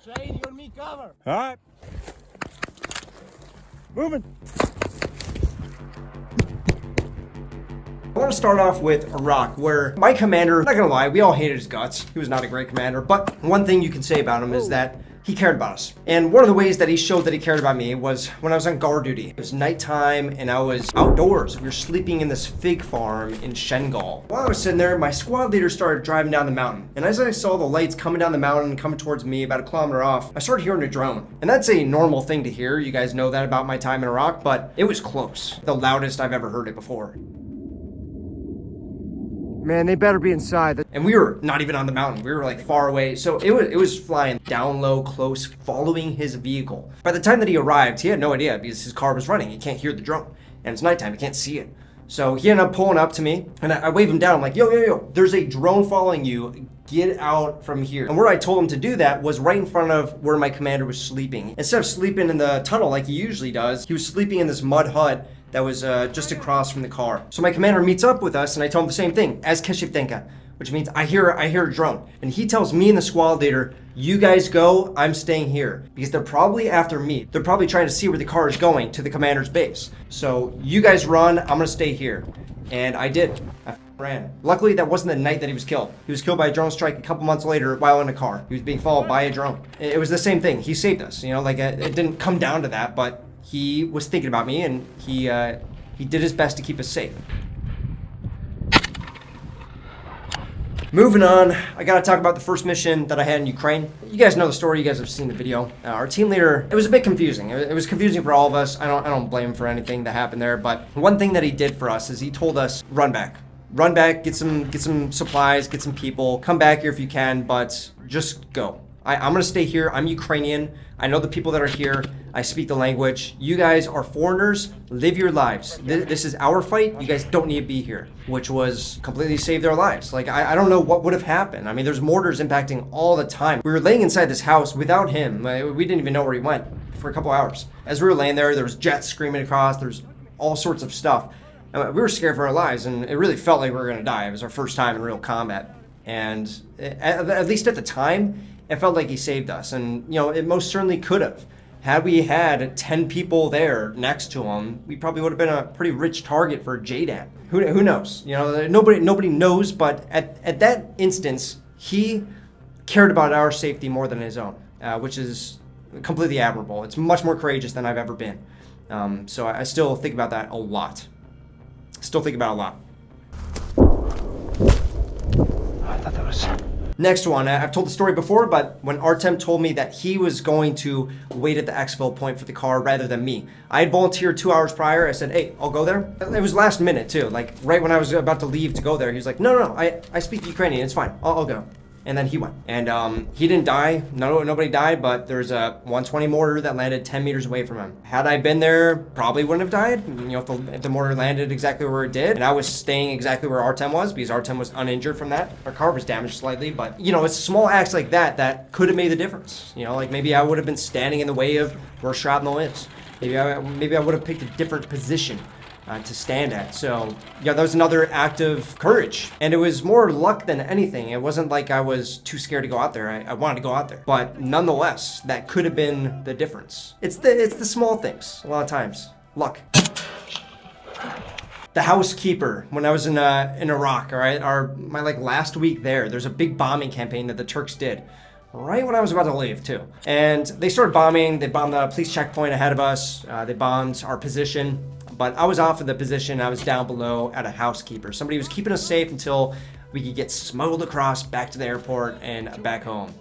Shane, you and me cover. All right. Moving. I want to start off with Iraq, where my commander, not gonna lie, we all hated his guts. He was not a great commander, but one thing you can say about him is that he cared about us. And one of the ways that he showed that he cared about me was when I was on guard duty. It was nighttime and I was outdoors. We were sleeping in this fig farm in Shengal. While I was sitting there, my squad leader started driving down the mountain. And as I saw the lights coming down the mountain and coming towards me about a kilometer off, I started hearing a drone. And that's a normal thing to hear. You guys know that about my time in Iraq, but it was close. The loudest I've ever heard it before. Man, they better be inside. And we were not even on the mountain. We were like far away. So it was flying down low, close, following his vehicle. By the time that he arrived, he had no idea because his car was running. He can't hear the drone. And it's nighttime, he can't see it. So he ended up pulling up to me and I waved him down. I'm like, yo, there's a drone following you. Get out from here. And where I told him to do that was right in front of where my commander was sleeping. Instead of sleeping in the tunnel like he usually does, he was sleeping in this mud hut that was just across from the car. So my commander meets up with us and I told him the same thing, as Keshiftenka, which means I hear a drone. And he tells me and the squad leader, you guys go, I'm staying here. Because they're probably after me. They're probably trying to see where the car is going to the commander's base. So you guys run, I'm gonna stay here. And I did. I ran. Luckily, that wasn't the night that he was killed. He was killed by a drone strike a couple months later while in a car. He was being followed by a drone. It was the same thing. He saved us, you know, like it didn't come down to that, but he was thinking about me and he did his best to keep us safe. Moving on, I gotta talk about the first mission that I had in Ukraine. You guys know the story, you guys have seen the video. Our team leader, it was a bit confusing. It was confusing for all of us. I don't blame him for anything that happened there, but one thing that he did for us is he told us, run back, get some supplies, get some people, come back here if you can, but just go. I'm gonna stay here, I'm Ukrainian, I know the people that are here, I speak the language. You guys are foreigners, live your lives. This is our fight, you guys don't need to be here. Which was completely saved their lives. Like, I don't know what would have happened. I mean, there's mortars impacting all the time. We were laying inside this house without him. We didn't even know where he went for a couple hours. As we were laying there was jets screaming across, there's all sorts of stuff. And we were scared for our lives, and it really felt like we were gonna die. It was our first time in real combat. And at least at the time, it felt like he saved us, and you know, it most certainly could have. Had we had 10 people there next to him, we probably would have been a pretty rich target for JDAM. Who knows? You know, nobody knows, but at that instance, he cared about our safety more than his own, which is completely admirable. It's much more courageous than I've ever been. So I still think about that a lot. Still think about it a lot. I thought that was... Next one, I've told the story before, but when Artem told me that he was going to wait at the exfil point for the car rather than me. I had volunteered 2 hours prior. I said, hey, I'll go there. It was last minute too. Like right when I was about to leave to go there, he was like, no, I speak Ukrainian, it's fine, I'll go. And then he went. And he didn't die, nobody died, but there's a 120 mortar that landed 10 meters away from him. Had I been there, probably wouldn't have died. You know, if the mortar landed exactly where it did, and I was staying exactly where Artem was, because Artem was uninjured from that. Our car was damaged slightly, but you know, it's small acts like that that could have made the difference. You know, like maybe I would have been standing in the way of where shrapnel is. Maybe I would have picked a different position to stand at. So yeah, that was another act of courage, and it was more luck than anything. It wasn't like I was too scared to go out there. I wanted to go out there, but nonetheless, that could have been the difference. It's the small things a lot of times. Luck. The housekeeper, when I was in Iraq, all right, my last week there's a big bombing campaign that the Turks did. Right when I was about to leave too. And they started bombing, they bombed the police checkpoint ahead of us, they bombed our position, but I was off of the position, I was down below at a housekeeper. Somebody was keeping us safe until we could get smuggled across back to the airport and back home,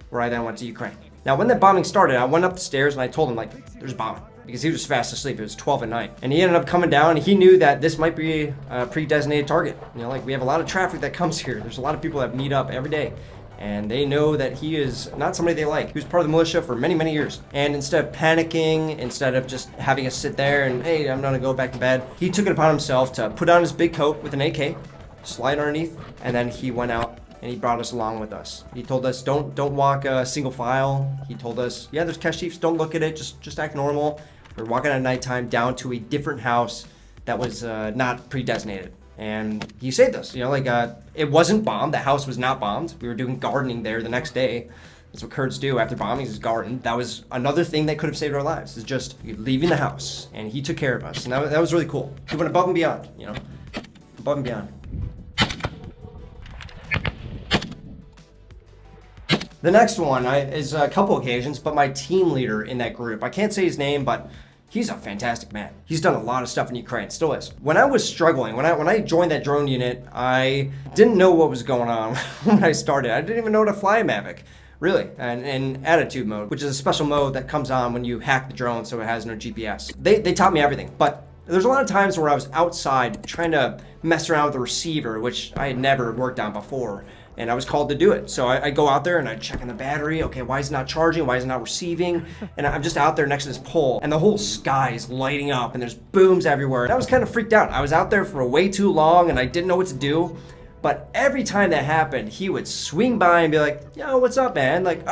where I then went to Ukraine. Now when that bombing started, I went up the stairs and I told him like, there's bombing. Because he was fast asleep, it was 12 at night. And he ended up coming down, and he knew that this might be a pre-designated target. You know, like we have a lot of traffic that comes here. There's a lot of people that meet up every day. And they know that he is not somebody they like. He was part of the militia for many, many years. And instead of panicking, instead of just having us sit there and, hey, I'm gonna go back to bed, he took it upon himself to put on his big coat with an AK, slide underneath, and then he went out and he brought us along with us. He told us, don't walk a single file. He told us, yeah, there's kashifs, don't look at it, just act normal. We're walking at nighttime down to a different house that was not pre-designated. And he saved us, you know, like it wasn't bombed. The house was not bombed. We were doing gardening there the next day. That's what Kurds do after bombing his garden. That was another thing that could have saved our lives, is just leaving the house. And he took care of us. And that was really cool. He went above and beyond, you know, above and beyond. The next one is a couple occasions, but my team leader in that group, I can't say his name, but he's a fantastic man. He's done a lot of stuff in Ukraine, still is. When I was struggling, when I joined that drone unit, I didn't know what was going on when I started. I didn't even know how to fly a Mavic, really, and in attitude mode, which is a special mode that comes on when you hack the drone so it has no GPS. They taught me everything, but there's a lot of times where I was outside trying to mess around with the receiver, which I had never worked on before. And I was called to do it. So I go out there and I check in the battery. Okay, why is it not charging? Why is it not receiving? And I'm just out there next to this pole and the whole sky is lighting up and there's booms everywhere. And I was kind of freaked out. I was out there for way too long and I didn't know what to do. But every time that happened, he would swing by and be like, yo, what's up, man? Like,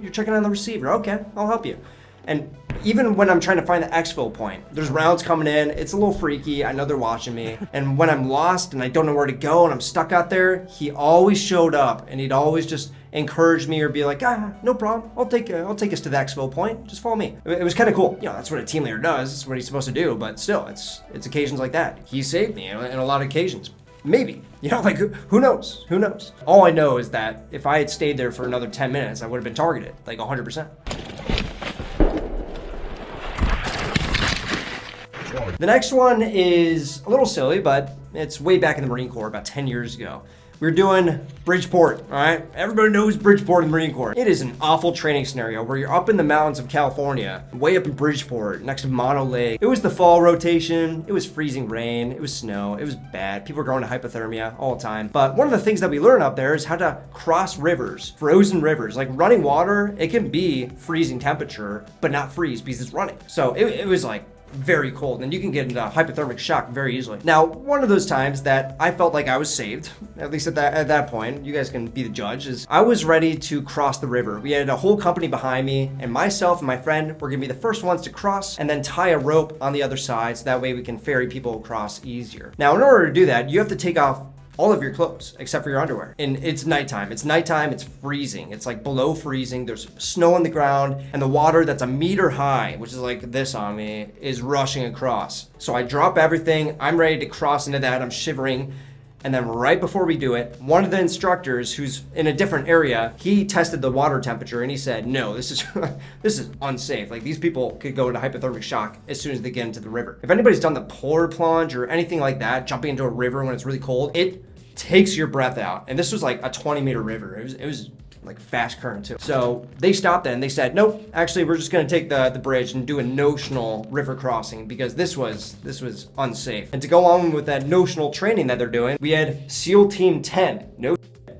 you're checking on the receiver. Okay, I'll help you. And even when I'm trying to find the exfil point, there's rounds coming in, it's a little freaky, I know they're watching me. And when I'm lost and I don't know where to go and I'm stuck out there, he always showed up and he'd always just encourage me or be like, no problem, I'll take us to the exfil point, just follow me. It was kind of cool. You know, that's what a team leader does, it's what he's supposed to do, but still, it's occasions like that. He saved me in a lot of occasions. Maybe, you know, like who knows? Who knows? All I know is that if I had stayed there for another 10 minutes, I would have been targeted, like 100%. The next one is a little silly, but it's way back in the Marine Corps, about 10 years ago. We were doing Bridgeport, all right? Everybody knows Bridgeport in the Marine Corps. It is an awful training scenario where you're up in the mountains of California, way up in Bridgeport, next to Mono Lake. It was the fall rotation, it was freezing rain, it was snow, it was bad. People were going to hypothermia all the time. But one of the things that we learn up there is how to cross rivers, frozen rivers. Like running water, it can be freezing temperature, but not freeze because it's running. So it was like very cold and you can get into hypothermic shock very easily. Now, one of those times that I felt like I was saved, at least at that point, you guys can be the judge, is I was ready to cross the river. We had a whole company behind me and myself and my friend were gonna be the first ones to cross and then tie a rope on the other side so that way we can ferry people across easier. Now, in order to do that, you have to take off all of your clothes except for your underwear. And it's nighttime, it's freezing. It's like below freezing, there's snow on the ground and the water that's a meter high, which is like this on me, is rushing across. So I drop everything, I'm ready to cross into that, I'm shivering. And then right before we do it, one of the instructors who's in a different area, he tested the water temperature and he said, no, this is this is unsafe. Like these people could go into hypothermic shock as soon as they get into the river. If anybody's done the polar plunge or anything like that, jumping into a river when it's really cold, it takes your breath out. And this was like a 20-meter river. It was like fast current too. So they stopped and they said, nope, actually we're just gonna take the bridge and do a notional river crossing because this was unsafe. And to go on with that notional training that they're doing, we had SEAL Team 10,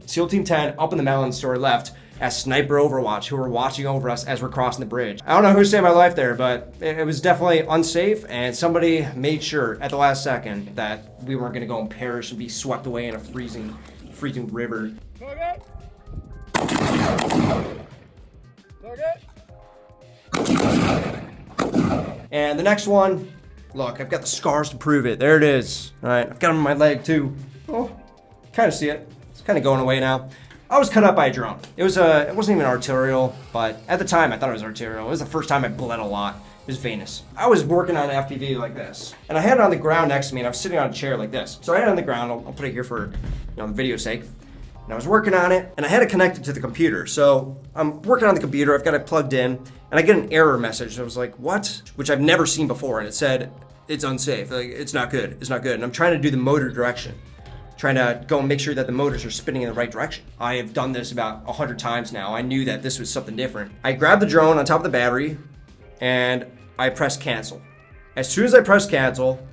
SEAL Team 10 up in the mountains to our left as Sniper Overwatch, who were watching over us as we're crossing the bridge. I don't know who saved my life there, but it was definitely unsafe and somebody made sure at the last second that we weren't gonna go and perish and be swept away in a freezing river. Target. And the next one, look, I've got the scars to prove it. There it is. All right, I've got them on my leg too. Oh, kind of see it. It's kind of going away now. I was cut up by a drone. It wasn't even arterial, but at the time I thought it was arterial. It was the first time I bled a lot. It was venous. I was working on an FPV like this, and I had it on the ground next to me, and I was sitting on a chair like this. So I had it on the ground. I'll put it here for the video's sake. And I was working on it, and I had it connected to the computer. So I'm working on the computer, I've got it plugged in, and I get an error message. I was like, what? Which I've never seen before, and it said, it's unsafe, like, it's not good. And I'm trying to do the motor direction, trying to go and make sure that the motors are spinning in the right direction. I have done this about 100 times now. I knew that this was something different. I grabbed the drone on top of the battery, and I press cancel. As soon as I press cancel,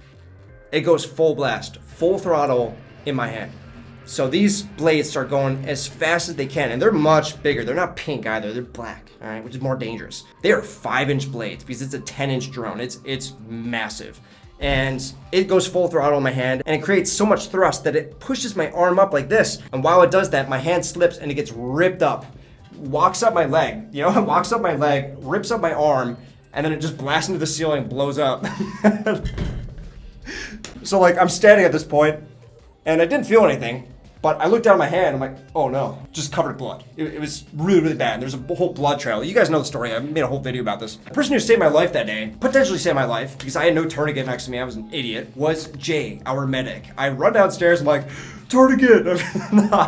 it goes full blast, full throttle in my hand. So these blades start going as fast as they can, and they're much bigger. They're not pink either, they're black, all right, which is more dangerous. They are 5-inch blades because it's a 10-inch drone. It's massive. And it goes full throttle in my hand, and it creates so much thrust that it pushes my arm up like this. And while it does that, my hand slips and it gets ripped up, walks up my leg, it walks up my leg, rips up my arm, and then it just blasts into the ceiling and blows up. So like I'm standing at this point, and I didn't feel anything. But I looked down at my hand, I'm like, oh no, just covered in blood. It was really, really bad. There's a whole blood trail. You guys know the story. I made a whole video about this. The person who saved my life that day, potentially saved my life, because I had no tourniquet next to me, I was an idiot, was Jay, our medic. I run downstairs, I'm like, tourniquet!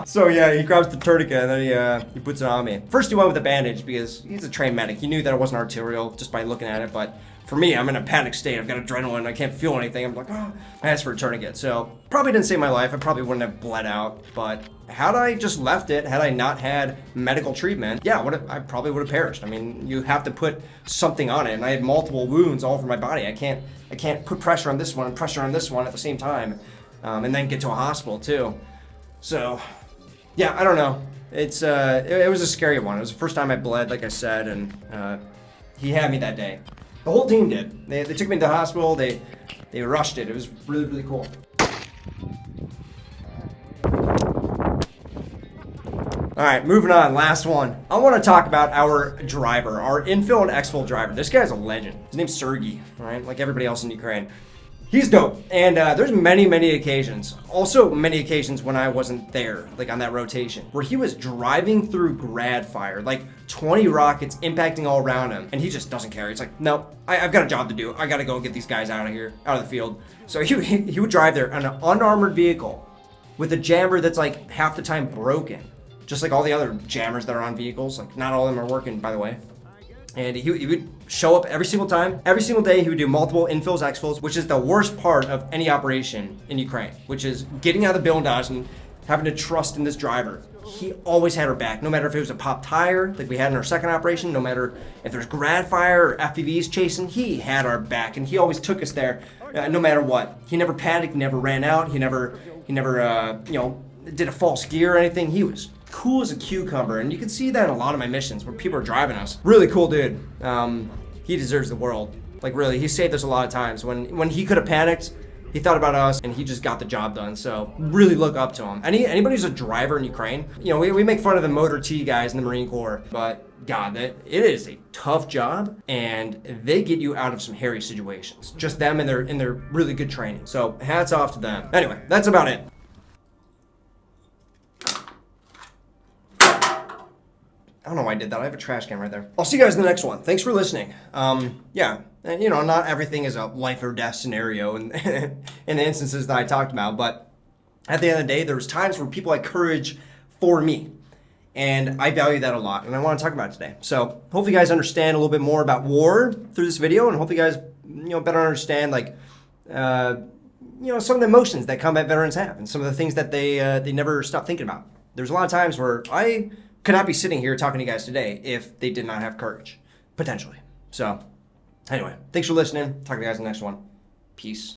So yeah, he grabs the tourniquet and then he puts it on me. First he went with a bandage because he's a trained medic. He knew that it wasn't arterial just by looking at it, but for me, I'm in a panic state. I've got adrenaline. I can't feel anything. I'm like, oh, I asked for a tourniquet. So probably didn't save my life. I probably wouldn't have bled out. But had I just left it, had I not had medical treatment, yeah, I probably would have perished. I mean, you have to put something on it. And I had multiple wounds all over my body. I can't put pressure on this one and pressure on this one at the same time, and then get to a hospital too. So, yeah, I don't know. It was a scary one. It was the first time I bled, like I said, and he had me that day. The whole team did. They took me to the hospital. They rushed it. It was really, really cool. All right, moving on. Last one. I want to talk about our driver, our infill and exfil driver. This guy's a legend. His name's Sergey, all right? Like everybody else in Ukraine. He's dope. And there's many, many occasions, also many occasions when I wasn't there, like on that rotation, where he was driving through grad fire, like 20 rockets impacting all around him, and he just doesn't care. He's like, no, I've got a job to do. I got to go get these guys out of here, out of the field. So he would drive there on an unarmored vehicle with a jammer that's like half the time broken, just like all the other jammers that are on vehicles. Like not all of them are working, by the way. And he would show up every single time. Every single day, he would do multiple infills, exfills, which is the worst part of any operation in Ukraine, which is getting out of the building and having to trust in this driver. He always had our back, no matter if it was a pop tire, like we had in our second operation, no matter if there's grad fire or FPVs chasing, he had our back, and he always took us there, no matter what. He never panicked, never ran out, he never did a false gear or anything. He was cool as a cucumber, and you can see that in a lot of my missions where people are driving us. Really cool dude. He deserves the world. Like really, he saved us a lot of times. When he could have panicked, he thought about us, and he just got the job done. So really look up to him. Anybody who's a driver in Ukraine, we make fun of the motor T guys in the Marine Corps, but God, it is a tough job, and they get you out of some hairy situations. Just them and their really good training. So hats off to them. Anyway, that's about it. I don't know why I did that. I have a trash can right there. I'll see you guys in the next one. Thanks for listening. Yeah, and not everything is a life or death scenario in the instances that I talked about, but at the end of the day, there's times where people had courage for me, and I value that a lot, and I want to talk about it today. So hopefully you guys understand a little bit more about war through this video, and hopefully you guys better understand some of the emotions that combat veterans have, and some of the things that they never stop thinking about. There's a lot of times where I could not be sitting here talking to you guys today if they did not have courage, potentially. So anyway, thanks for listening. Talk to you guys in the next one. Peace.